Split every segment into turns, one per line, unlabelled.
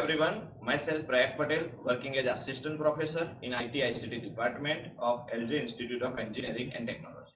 everyone, myself Prayak Patel, working as Assistant Professor in IT/ICT Department of LG Institute of Engineering and Technology.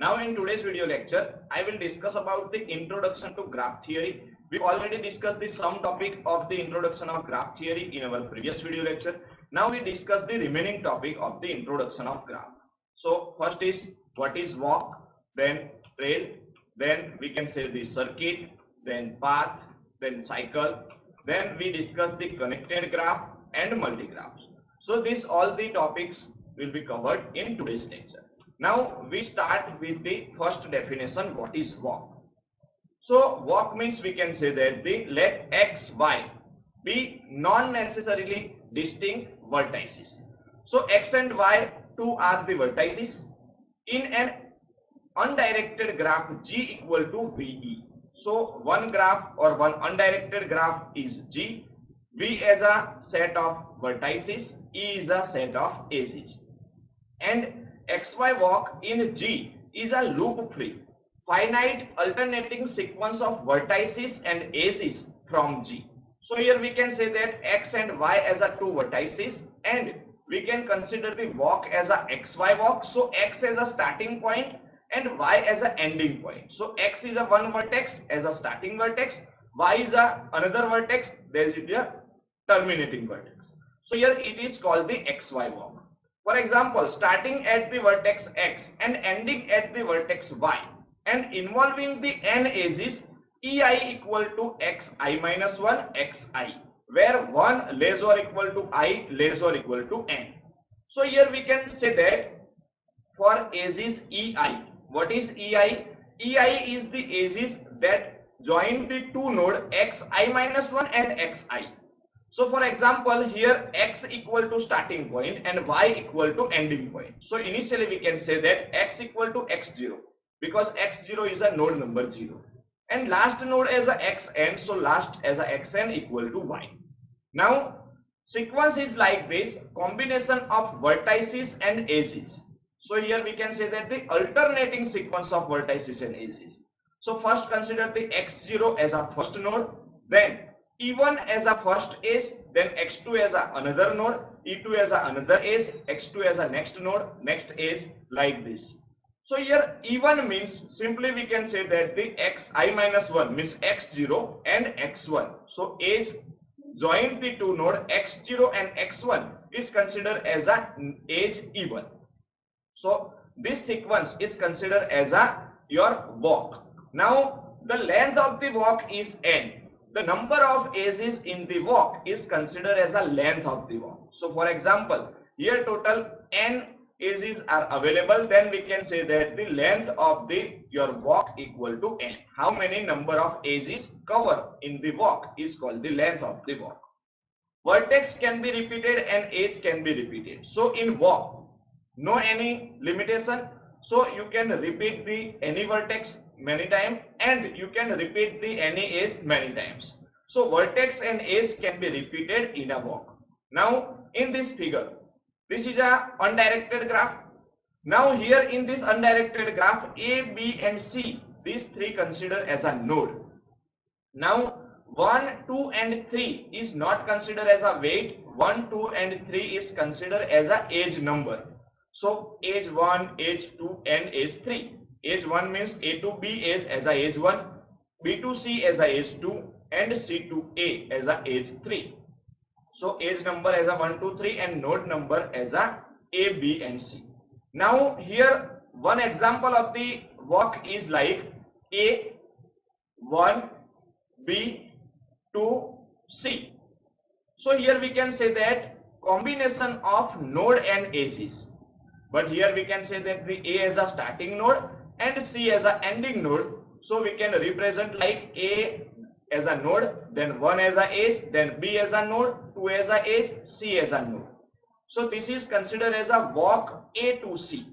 Now in today's video lecture, I will discuss about the introduction to graph theory. We already discussed the some topic of the introduction of graph theory in our previous video lecture. Now we discuss the remaining topic of the introduction of graph. So first is what is walk, then trail, then we can say the circuit, then path, then cycle. Then we discuss the connected graph and multigraphs. So these all the topics will be covered in today's lecture. Now we start with the first definition, what is walk. So walk means we can say that let x, y be non-necessarily distinct vertices. So x and y two are the vertices in an undirected graph G equal to VE. So one graph or one undirected graph is G, V as a set of vertices, E is a set of edges, and XY walk in G is a loop free, finite alternating sequence of vertices and edges from G. So here we can say that X and Y as a two vertices, and we can consider the walk as a XY walk. So X as a starting point and y as an ending point. So x is a one vertex as a starting vertex, y is a another vertex, there is a terminating vertex. So here it is called the xy walk. For example, starting at the vertex x and ending at the vertex y and involving the n edges ei equal to xi minus 1 xi, where 1 less or equal to I less or equal to n. So here we can say that for edges ei, what is EI? EI is the edges that join the two node xi minus 1 and xi. So for example, here x equal to starting point and y equal to ending point. So initially we can say that x equal to x0 because x0 is a node number 0 and last node as a xn, so last as a xn equal to y. Now sequence is like this, combination of vertices and edges. So here we can say that the alternating sequence of vertices and edges. So first consider the x0 as a first node, then E1 as a first edge, then x2 as a another node, E2 as a another edge, x2 as a next node, next edge, like this. So here E1 means simply we can say that the xi minus 1 means x0 and x1. So edge join the two node x0 and x1 is considered as a edge E1. So this sequence is considered as your walk. Now the length of the walk is n. The number of edges in the walk is considered as a length of the walk. So for example, here total n edges are available, then we can say that the length of your walk equal to n. How many number of edges cover in the walk is called the length of the walk. Vertex can be repeated and edge can be repeated. So in walk, no any limitation, so you can repeat the any vertex many times and you can repeat the any edge many times. So vertex and edge can be repeated in a walk. Now in this figure, this is a undirected graph. Now here in this undirected graph, A, B and C, these three considered as a node. Now 1, 2 and 3 is not considered as a weight. 1, 2 and 3 is considered as a edge number. So edge 1, edge 2 and edge 3. Edge 1 means A to B edge as a edge 1, B to C as a edge 2 and C to A as a edge 3. So edge number as a 1, 2, 3 and node number as a B and C. Now here one example of the walk is like A, 1, B, 2, C. So here we can say that combination of node and edges. But here we can say that the A as a starting node and C as a ending node. So we can represent like A as a node, then 1 as a edge, then B as a node, 2 as a edge, C as a node. So this is considered as a walk A to C.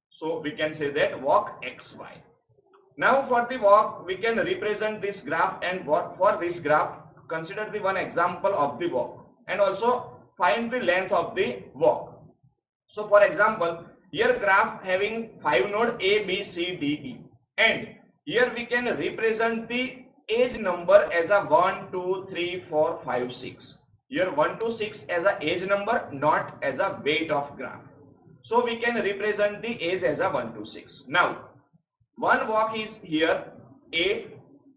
So we can say that walk XY. Now for the walk, we can represent this graph, and for this graph, consider the one example of the walk and also find the length of the walk. So for example, here graph having 5 node A, B, C, D, E, and here we can represent the edge number as a 1, 2, 3, 4, 5, 6. Here 1 to 6 as a edge number, not as a weight of graph. So we can represent the edge as a 1 to 6. Now one walk is here A,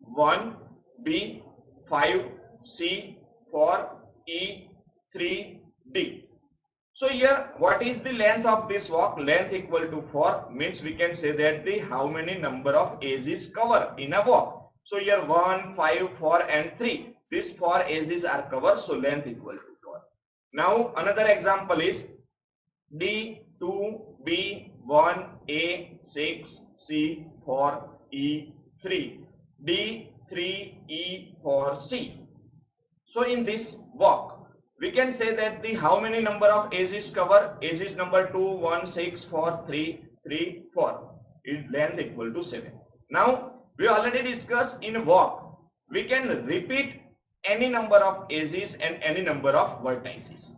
1, B, 5, C, 4, E, 3, D. So here what is the length of this walk? Length equal to 4 means we can say that the how many number of edges cover in a walk. So here 1, 5, 4 and 3. These 4 edges are covered, so length equal to 4. Now another example is D, 2, B, 1, A, 6, C, 4, E, 3, D, 3, E, 4, C. So in this walk we can say that the how many number of edges cover? Edges number 2, 1, 6, 4, 3, 3, 4 is length equal to 7. Now we already discussed in walk we can repeat any number of edges and any number of vertices.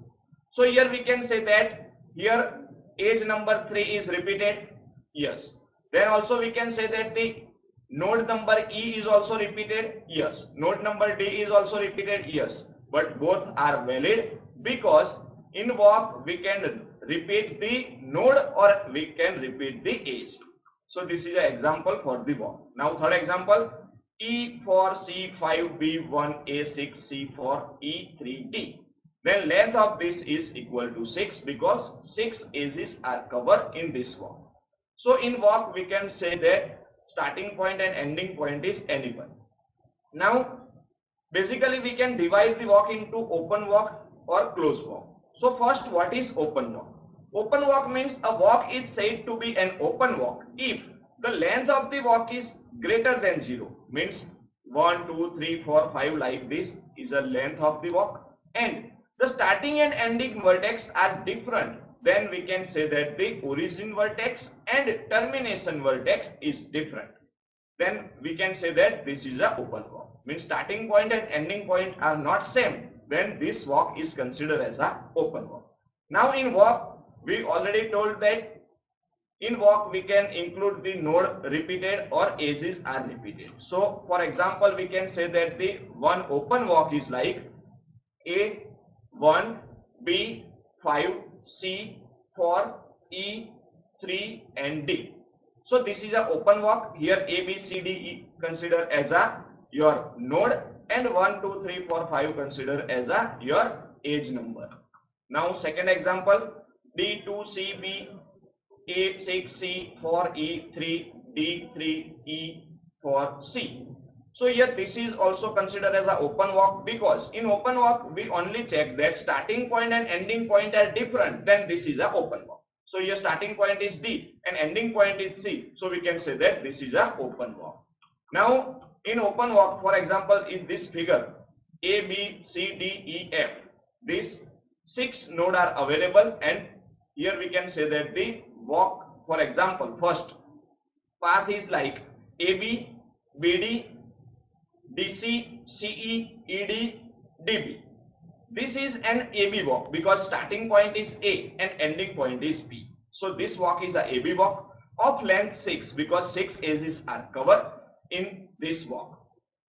So here we can say that here edge number 3 is repeated, yes. Then also we can say that the node number E is also repeated, yes. Node number D is also repeated, yes. But both are valid because in walk we can repeat the node or we can repeat the edge. So this is an example for the walk. Now third example, E4, C5, B1, A6, C4, E3, D. Then length of this is equal to 6 because 6 edges are covered in this walk. So in walk we can say that starting point and ending point is any one. Now basically we can divide the walk into open walk or closed walk. So first, what is open walk? Open walk means a walk is said to be an open walk if the length of the walk is greater than 0, means 1, 2, 3, 4, 5 like this is the length of the walk, and the starting and ending vertex are different. Then we can say that the origin vertex and termination vertex is different. Then we can say that this is a open walk. Means starting point and ending point are not same, then this walk is considered as a open walk. Now in walk we already told that in walk we can include the node repeated or edges are repeated. So for example we can say that the one open walk is like A, 1, B, 5, C, 4, E, 3 and D. So this is a open walk. Here A, B, C, D, E consider as a your node and 1, 2, 3, 4, 5 consider as a your edge number. Now second example, D, 2, C, B, A, 6, C, 4, E, 3, D, 3, E, 4, C. So here this is also considered as a open walk because in open walk we only check that starting point and ending point are different, then this is a open walk. So here starting point is D and ending point is C, so we can say that this is a open walk. Now in open walk, for example in this figure A, B, C, D, E, F, these 6 nodes are available, and here we can say that the walk, for example first path is like AB, BD, DC, CE, ED, DB. This is an AB walk because starting point is A and ending point is B. So this walk is a AB walk of length 6 because 6 edges are covered in this walk,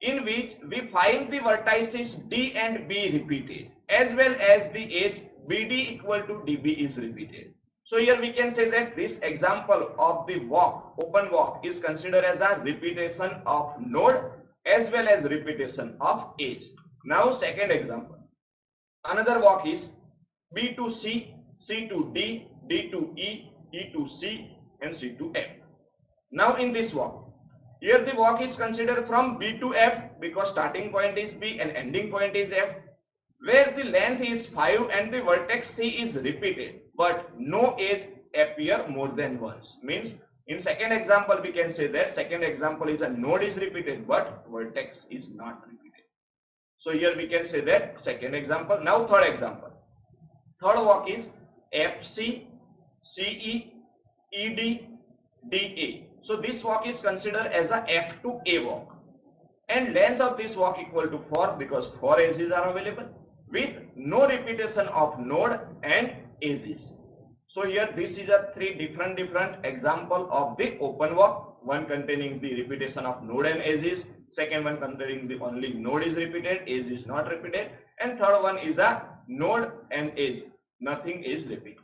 in which we find the vertices D and B repeated as well as the edge BD equal to DB is repeated. So here we can say that this example of the walk, open walk, is considered as a repetition of node as well as repetition of edge. Now second example, another walk is B to C, C to D, D to E, E to C and C to F. Now in this walk, here the walk is considered from B to F because starting point is B and ending point is F, where the length is 5 and the vertex C is repeated but no edge appear more than once. Means in second example we can say that second example is a node is repeated but vertex is not repeated. So here we can say that second example. Now third example, third walk is FC, CE, ED, DA. So this walk is considered as a F to A walk, and length of this walk equal to 4 because 4 edges are available with no repetition of node and edges. So here this is a 3 different example of the open walk, one containing the repetition of node and edges, second one containing the only node is repeated, edge is not repeated, and third one is a node and edge, nothing is repeated.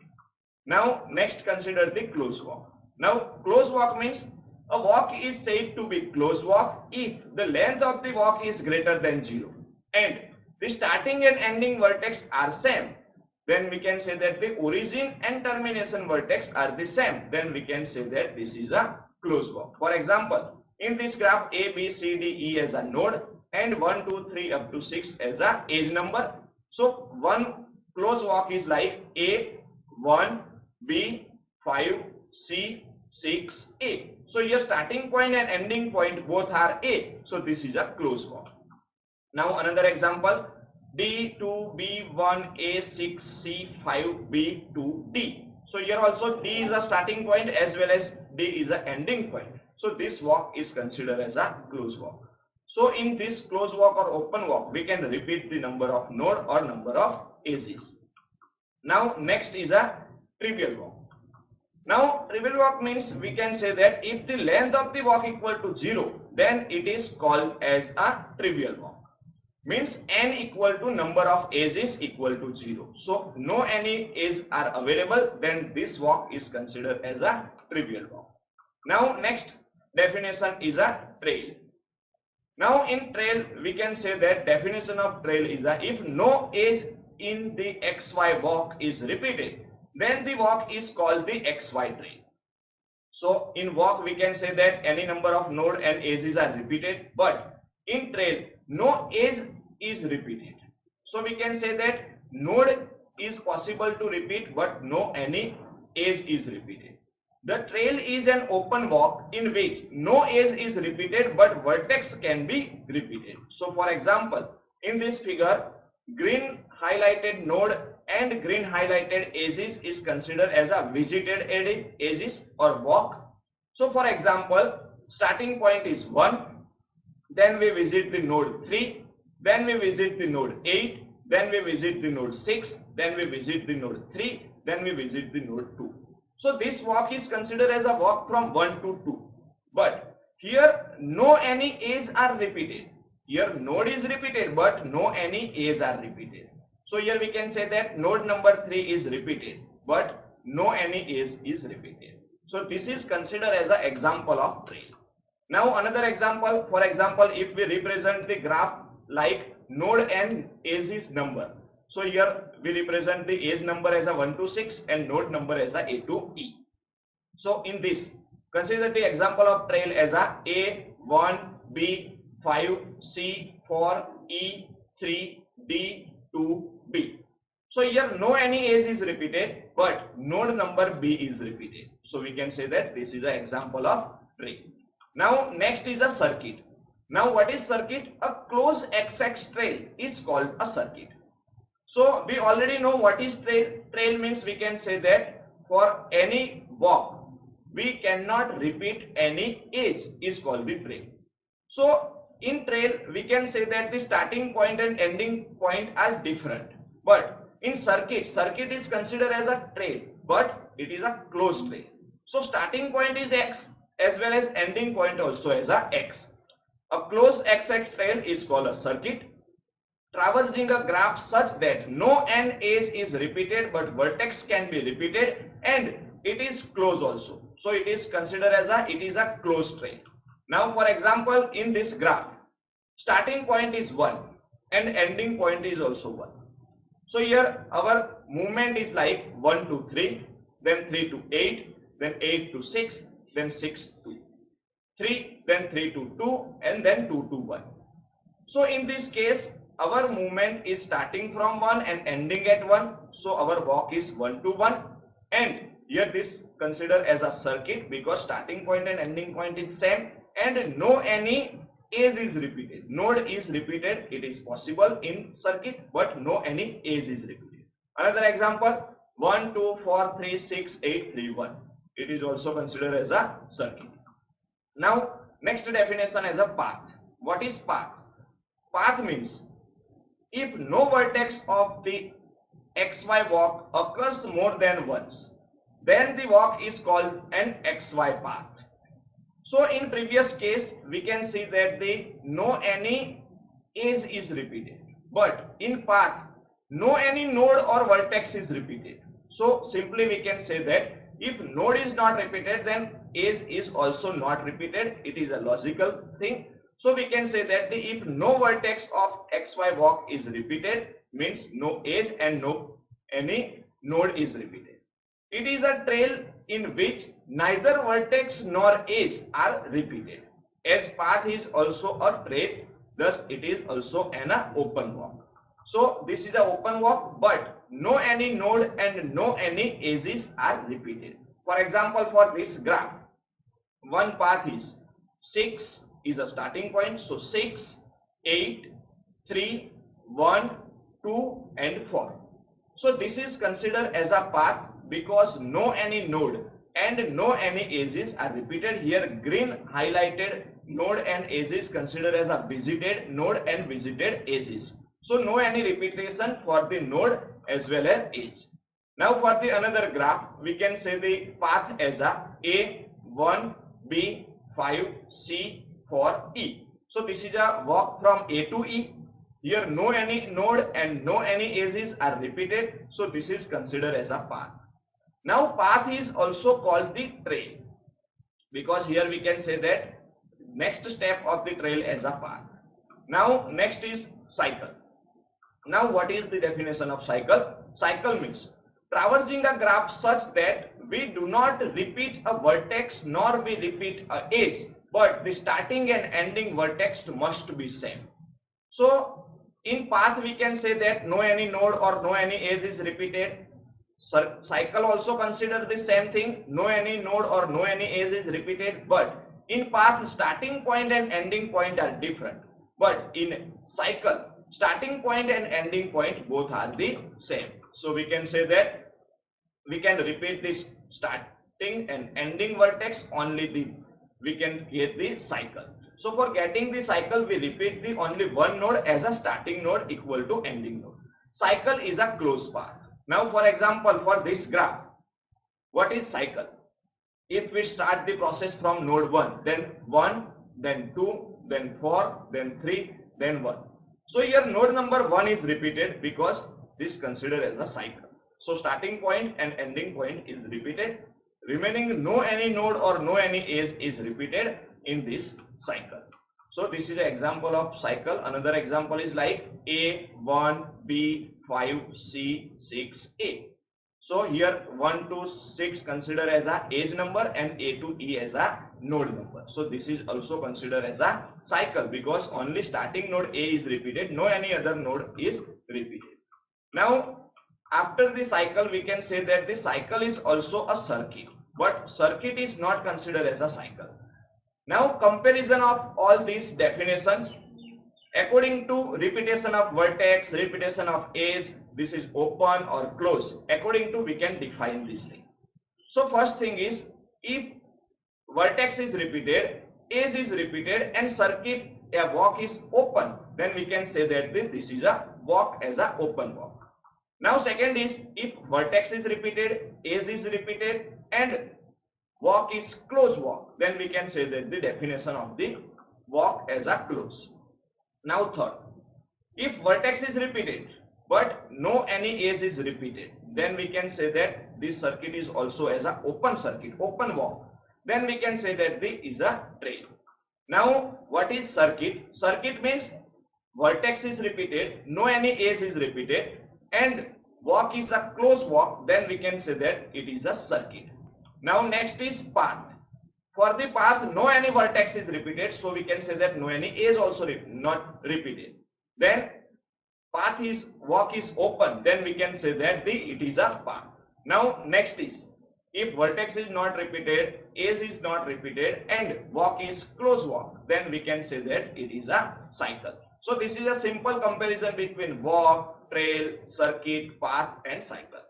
Now next consider the close walk. Now close walk means a walk is said to be close walk if the length of the walk is greater than 0 and the starting and ending vertex are same. Then we can say that the origin and termination vertex are the same. Then we can say that this is a close walk. For example, in this graph A, B, C, D, E as a node and 1, 2, 3 up to 6 as a edge number. So one close walk is like A, 1, B, 5, C, 6, A. So your starting point and ending point both are A. So this is a close walk. Now another example, D2, B1, A6, C5, B2, D. So here also D is a starting point as well as D is a ending point. So this walk is considered as a close walk. So in this close walk or open walk, we can repeat the number of node or number of edges. Now next is a trivial walk. Now trivial walk means we can say that if the length of the walk equal to 0, then it is called as a trivial walk. Means n equal to number of edges equal to 0. So no any edges are available, then this walk is considered as a trivial walk. Now next definition is a trail. Now in trail we can say that definition of trail is a if no edge in the xy walk is repeated, then the walk is called the xy trail. So in walk we can say that any number of node and edges are repeated, but in trail no edge is repeated. So we can say that node is possible to repeat but no any edge is repeated. The trail is an open walk in which no edge is repeated but vertex can be repeated. So for example, in this figure, green highlighted node and green highlighted edges is considered as a visited edges or walk. So for example, starting point is 1, then we visit the node 3, then we visit the node 8, then we visit the node 6, then we visit the node 3, then we visit the node 2. So this walk is considered as a walk from 1 to 2. But here no any edges are repeated. Here node is repeated but no any edges are repeated. So here we can say that node number 3 is repeated but no any edge is repeated. So this is considered as an example of trail. Now another example, for example, if we represent the graph like node and edges number. So here we represent the edge number as a 1 to 6 and node number as a to E. So in this, consider the example of trail as a 1, B, 5, C, 4, E, 3, D, 2, B. So here no any edge is repeated but node number B is repeated. So we can say that this is an example of trail. Now next is a circuit. Now what is circuit? A closed XX trail is called a circuit. So we already know what is trail. Trail means we can say that for any walk we cannot repeat any edge is called the trail. So in trail we can say that the starting point and ending point are different. But in circuit is considered as a trail but it is a closed trail. So starting point is X as well as ending point also as a X. A closed XX trail is called a circuit, traversing a graph such that no n edge is repeated but vertex can be repeated and it is closed also. So it is considered as a closed trail. Now for example, in this graph, starting point is 1 and ending point is also 1. So here our movement is like 1 to 3, then 3 to 8, then 8 to 6, then 6 to 3, then 3 to 2 and then 2 to 1. So in this case our movement is starting from 1 and ending at 1. So our walk is 1 to 1 and here this considered as a circuit because starting point and ending point is same and no any edge is repeated. Node is repeated, it is possible in circuit but no any edge is repeated. Another example, 1, 2, 4, 3, 6, 8, 3, 1. It is also considered as a circuit. Now next definition as a path. What is path? Path means if no vertex of the xy walk occurs more than once, then the walk is called an xy path. So in previous case we can see that the no any edge is repeated but in path no any node or vertex is repeated. So simply we can say that if node is not repeated, then edge is also not repeated. It is a logical thing. So we can say that if no vertex of xy walk is repeated, means no edge and no any node is repeated. It is a trail in which neither vertex nor edge are repeated. As path is also a trail, thus it is also an open walk. So this is an open walk, but no any node and no any edges are repeated. For example, for this graph, one path is 6 is a starting point. So 6, 8, 3, 1, 2 and 4. So this is considered as a path because no any node and no any edges are repeated. Here green highlighted node and edges considered as a visited node and visited edges. So no any repetition for the node as well as edge. Now for the another graph, we can say the path as a 1, B, 5, C, 4, E. So this is a walk from A to E. Here no any node and no any edges are repeated. So this is considered as a path. Now path is also called the trail because here we can say that next step of the trail as a path. Now next is cycle. Now what is the definition of cycle? Cycle means traversing a graph such that we do not repeat a vertex nor we repeat a edge, but the starting and ending vertex must be same. So in path we can say that no any node or no any edge is repeated. Cycle also consider the same thing, no any node or no any edge is repeated, but in path starting point and ending point are different, but in cycle starting point and ending point both are the same. So we can say that we can repeat this starting and ending vertex only we can get the cycle. So for getting the cycle we repeat the only one node as a starting node equal to ending node. Cycle is a closed path. Now for example, for this graph, what is cycle? If we start the process from node 1, then 1, then 2, then 4, then 3, then 1. So here node number 1 is repeated because this is considered as a cycle. So starting point and ending point is repeated. Remaining no any node or no any edge is repeated in this cycle. So this is an example of cycle. Another example is like A, 1, B, 5, C, 6, A. So here 1 to 6 considered as a edge number and A to E as a node number. So this is also considered as a cycle because only starting node A is repeated, no any other node is repeated. Now after the cycle we can say that the cycle is also a circuit, but circuit is not considered as a cycle. Now comparison of all these definitions according to repetition of vertex, repetition of edge, this is open or closed. According to we can define this thing. So first thing is if vertex is repeated, edge is repeated and circuit a walk is open, then we can say that this is a walk as a open walk. Now second is if vertex is repeated, edge is repeated and walk is closed walk, then we can say that the definition of the walk as a close. Now third, if vertex is repeated but no any edge is repeated, then we can say that this circuit is also as a open circuit, open walk. Then we can say that this is a trail. Now what is circuit? Circuit means vertex is repeated, no any edge is repeated and walk is a closed walk, then we can say that it is a circuit. Now next is path. For the path no any vertex is repeated, so we can say that no any edge also not repeated. Then path is walk is open, then we can say that it is a path. Now next is if vertex is not repeated, edge is not repeated and walk is closed walk, then we can say that it is a cycle. So this is a simple comparison between walk, trail, circuit, path and cycle.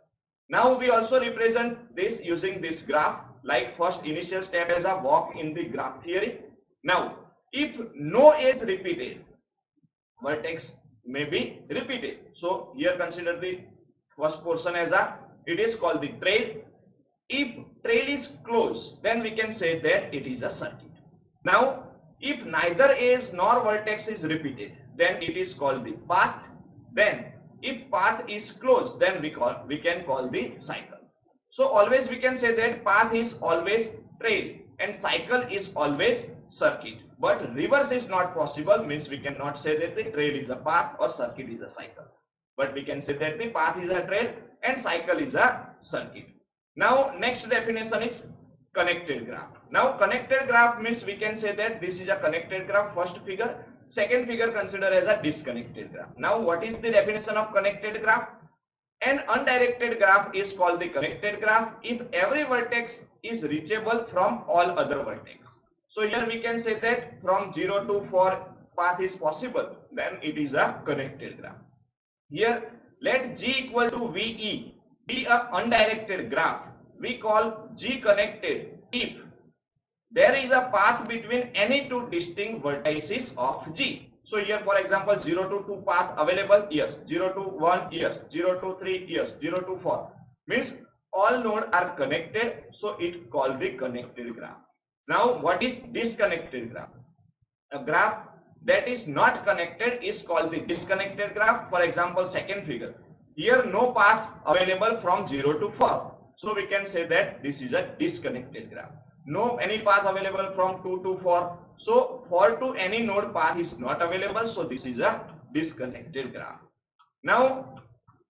Now we also represent this using this graph, like first initial step as a walk in the graph theory. Now if no edge repeated, vertex may be repeated. So here consider the first portion as it is called the trail. If trail is closed, then we can say that it is a circuit. Now if neither edge nor vertex is repeated, then it is called the path. Then if path is closed, then we can call the cycle. So always we can say that path is always trail and cycle is always circuit. But reverse is not possible, means we cannot say that the trail is a path or circuit is a cycle. But we can say that the path is a trail and cycle is a circuit. Now next definition is connected graph. Now connected graph means we can say that this is a connected graph, first figure. Second figure consider as a disconnected graph. Now what is the definition of connected graph? An undirected graph is called the connected graph if every vertex is reachable from all other vertex. So here we can say that from 0 to 4 path is possible, then it is a connected graph. Here let G equal to VE be a undirected graph. We call G connected if there is a path between any two distinct vertices of G. So here for example 0 to 2 path available, yes. 0 to 1, yes. 0 to 3, yes. 0 to 4 means all nodes are connected, so it called the connected graph. Now what is disconnected graph? A graph that is not connected is called the disconnected graph. For example second figure, here no path available from 0 to 4, so we can say that this is a disconnected graph. No any path available from 2 to 4, so 4 to any node path is not available, so this is a disconnected graph. Now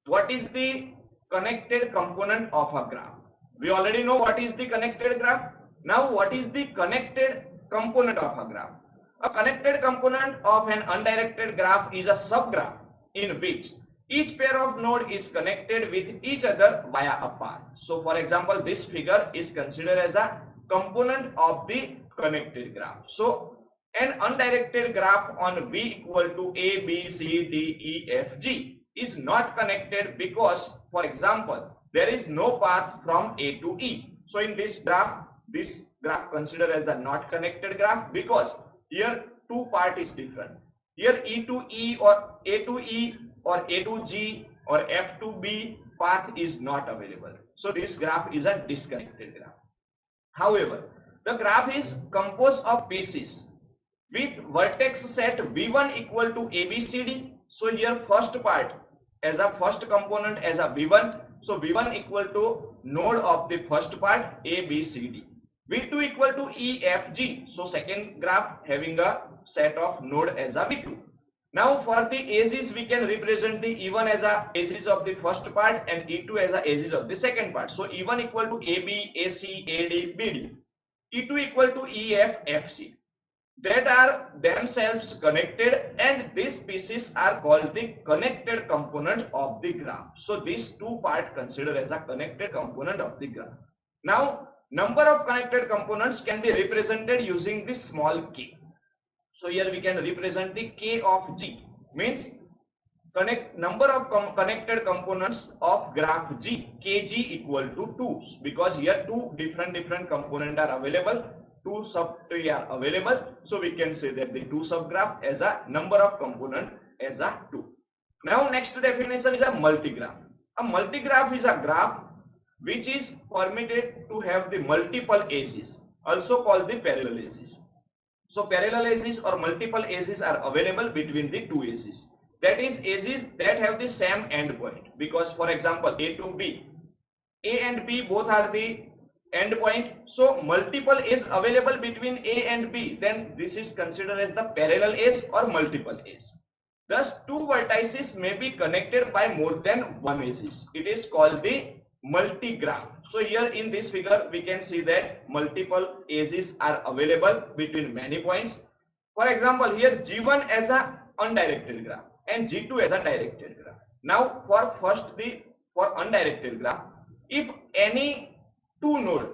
what is the connected component of a graph? We already know what is the connected graph. Now what is the connected component of a graph? A connected component of an undirected graph is a subgraph in which each pair of node is connected with each other via a path. So for example this figure is considered as a component of the connected graph. So an undirected graph on V equal to A, B, C, D, E, F, G is not connected because for example there is no path from A to E. So in this graph considered as a not connected graph because here two part is different. Here E to E or A to E or A to G or F to B path is not available. So this graph is a disconnected graph. However, the graph is composed of pieces with vertex set V1 equal to ABCD. So here first part as a first component as a V1. So V1 equal to node of the first part ABCD. V2 equal to EFG. So second graph having a set of node as a V2. Now for the edges we can represent the E1 as a edges of the first part and E2 as a edges of the second part. So E1 equal to AB, AC, AD, BD. E2 equal to EF, FC. That are themselves connected and these pieces are called the connected component of the graph. So these two parts considered as a connected component of the graph. Now number of connected components can be represented using this small k. So here we can represent the k of G means number of connected components of graph G, kg equal to 2 because here two different components are available, two subtree are available, so we can say that the two subgraph as a number of component as a 2. Now next definition is a multigraph. A multigraph is a graph which is permitted to have the multiple edges, also called the parallel edges. So parallel edges or multiple edges are available between the two edges. That is edges that have the same endpoint because for example A to B, A and B both are the endpoint. So multiple edges available between A and B, then this is considered as the parallel edge or multiple edge. Thus two vertices may be connected by more than one edges. It is called the multigraph. So here in this figure we can see that multiple edges are available between many points. For example here G1 as a undirected graph and G2 as a directed graph. Now for undirected graph, if any two node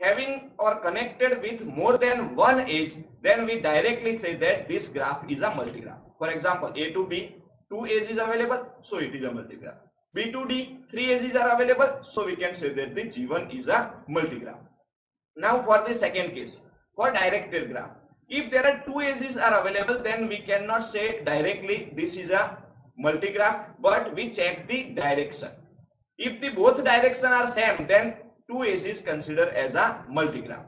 having or connected with more than one edge, then we directly say that this graph is a multigraph. For example A to B, two edges available, so it is a multigraph. B to D, three edges are available, so we can say that the G1 is a multigraph. Now for the second case, for directed graph, if there are two edges are available, then we cannot say directly this is a multigraph, but we check the direction. If the both direction are same, then two edges considered as a multigraph.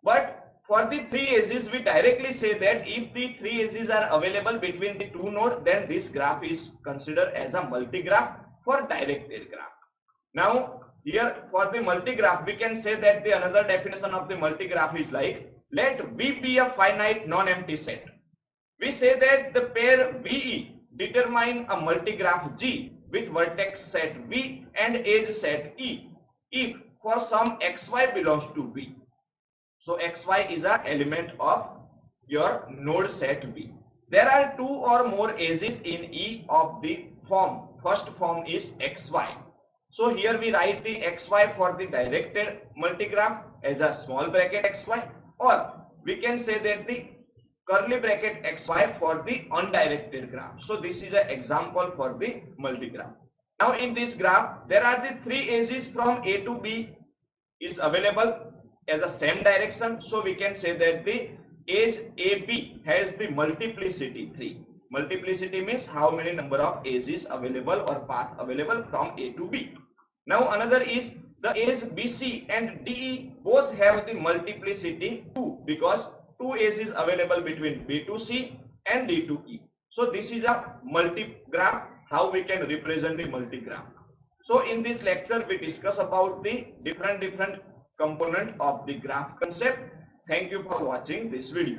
But for the three edges, we directly say that if the three edges are available between the two nodes, then this graph is considered as a multigraph for directed graph. Now, here for the multigraph, we can say that the another definition of the multigraph is like, let V be a finite non-empty set. We say that the pair VE determine a multigraph G with vertex set V and edge set E if for some xy belongs to V. So xy is an element of your node set V. There are two or more edges in E of the form. First form is xy. So here we write the xy for the directed multigraph as a small bracket xy, or we can say that the curly bracket xy for the undirected graph. So this is an example for the multigraph. Now in this graph, there are the three edges from A to B is available as a same direction. So we can say that the edge AB has the multiplicity 3. Multiplicity means how many number of edges available or path available from A to B. Now another is the edge BC and DE both have the multiplicity 2 because two edges available between B to C and D to E. So this is a multigraph, how we can represent the multigraph. So in this lecture we discuss about the different component of the graph concept. Thank you for watching this video.